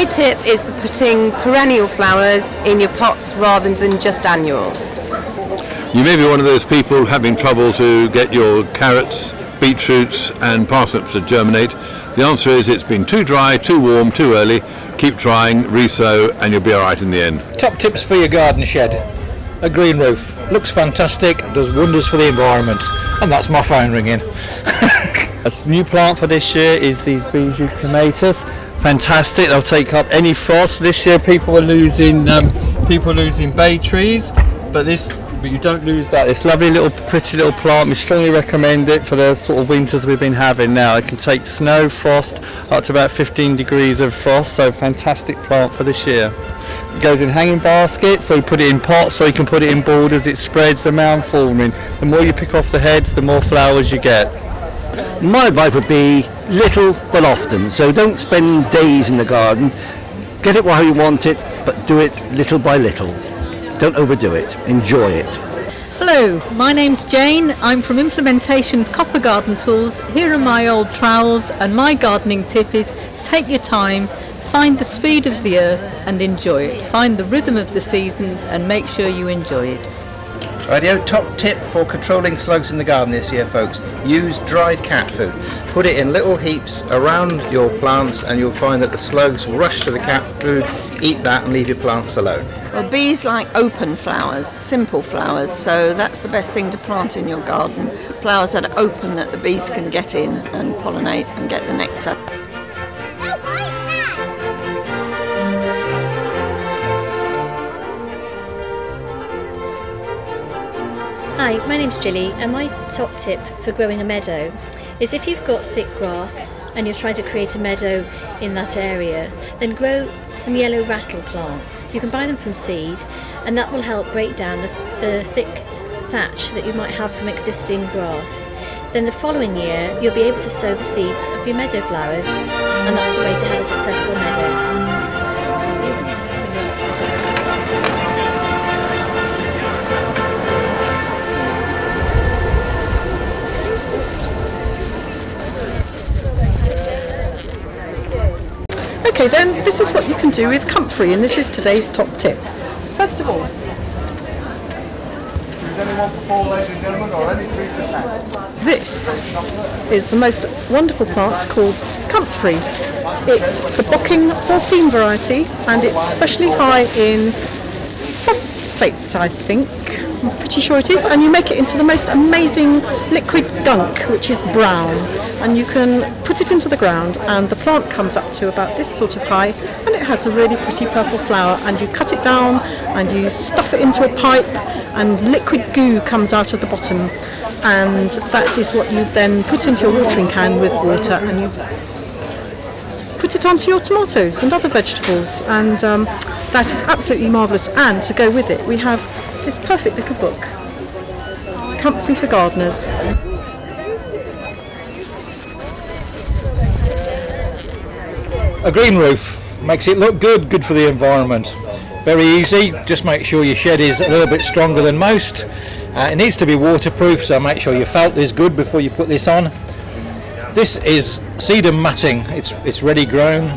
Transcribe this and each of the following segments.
My tip is for putting perennial flowers in your pots rather than just annuals. You may be one of those people having trouble to get your carrots, beetroots and parsnips to germinate. The answer is it's been too dry, too warm, too early. Keep trying, re-sow, and you'll be alright in the end. Top tips for your garden shed. A green roof. Looks fantastic, does wonders for the environment. And that's my phone ringing. A new plant for this year is these bijou clematis. Fantastic, they'll take up any frost. This year people are losing bay trees, but you don't lose that. It's lovely little pretty little plant. We strongly recommend it for the sort of winters we've been having now. It can take snow, frost, up to about 15 degrees of frost, so fantastic plant for this year. It goes in hanging baskets, so you put it in pots, so you can put it in borders. It spreads the mound forming. The more you pick off the heads, the more flowers you get. My advice would be little but often, so don't spend days in the garden. Get it while you want it, but do it little by little. Don't overdo it, enjoy it. Hello, my name's Jane. I'm from Implementation's Copper Garden Tools. Here are my old trowels, and my gardening tip is take your time, find the speed of the earth and enjoy it. Find the rhythm of the seasons and make sure you enjoy it. Radio top tip for controlling slugs in the garden this year, folks. Use dried cat food. Put it in little heaps around your plants and you'll find that the slugs rush to the cat food, eat that and leave your plants alone. Well, bees like open flowers, simple flowers, so that's the best thing to plant in your garden. Flowers that are open that the bees can get in and pollinate and get the nectar. Hi, my name's Gilly, and my top tip for growing a meadow is if you've got thick grass and you're trying to create a meadow in that area, then grow some yellow rattle plants. You can buy them from seed, and that will help break down the thick thatch that you might have from existing grass. Then the following year you'll be able to sow the seeds of your meadow flowers, and that's the way to have a successful meadow. Okay then, this is what you can do with Comfrey, and this is today's top tip. First of all, this is the most wonderful plant called Comfrey. It's the Bocking 14 variety, and it's especially high in phosphates, I think. I'm pretty sure it is, and you make it into the most amazing liquid gunk, which is brown, and you can put it into the ground and the plant comes up to about this sort of high, and it has a really pretty purple flower, and you cut it down and you stuff it into a pipe and liquid goo comes out of the bottom, and that is what you then put into your watering can with water, and you put it onto your tomatoes and other vegetables, and that is absolutely marvellous. And to go with it we have this perfect little book, Comfrey for Gardeners. A green roof makes it look good for the environment. Very easy, just make sure your shed is a little bit stronger than most. It needs to be waterproof, so make sure your felt is good before you put this on. This is sedum matting, it's ready grown,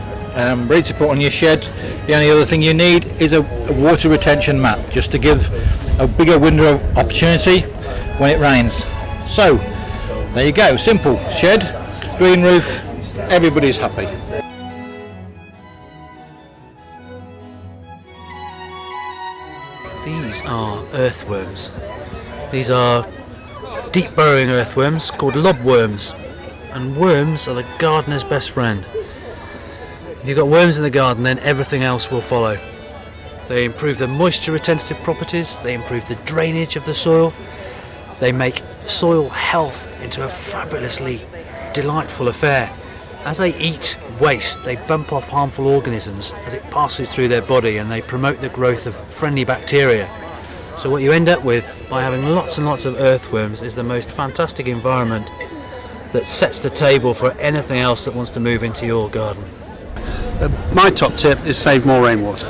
ready to put on your shed. The only other thing you need is a water retention mat, just to give a bigger window of opportunity when it rains. So there you go, simple shed, green roof, everybody's happy. These are earthworms. These are deep burrowing earthworms called lobworms, and worms are the gardener's best friend. If you've got worms in the garden, then everything else will follow. They improve the moisture retentive properties, they improve the drainage of the soil, they make soil health into a fabulously delightful affair. As they eat waste, they bump off harmful organisms as it passes through their body, and they promote the growth of friendly bacteria. So what you end up with by having lots and lots of earthworms is the most fantastic environment that sets the table for anything else that wants to move into your garden. My top tip is save more rainwater.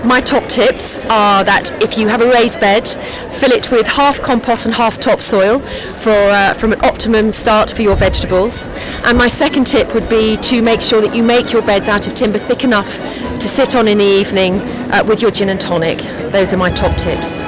My top tips are that if you have a raised bed, fill it with half compost and half topsoil from an optimum start for your vegetables. And my second tip would be to make sure that you make your beds out of timber thick enough to sit on in the evening with your gin and tonic. Those are my top tips.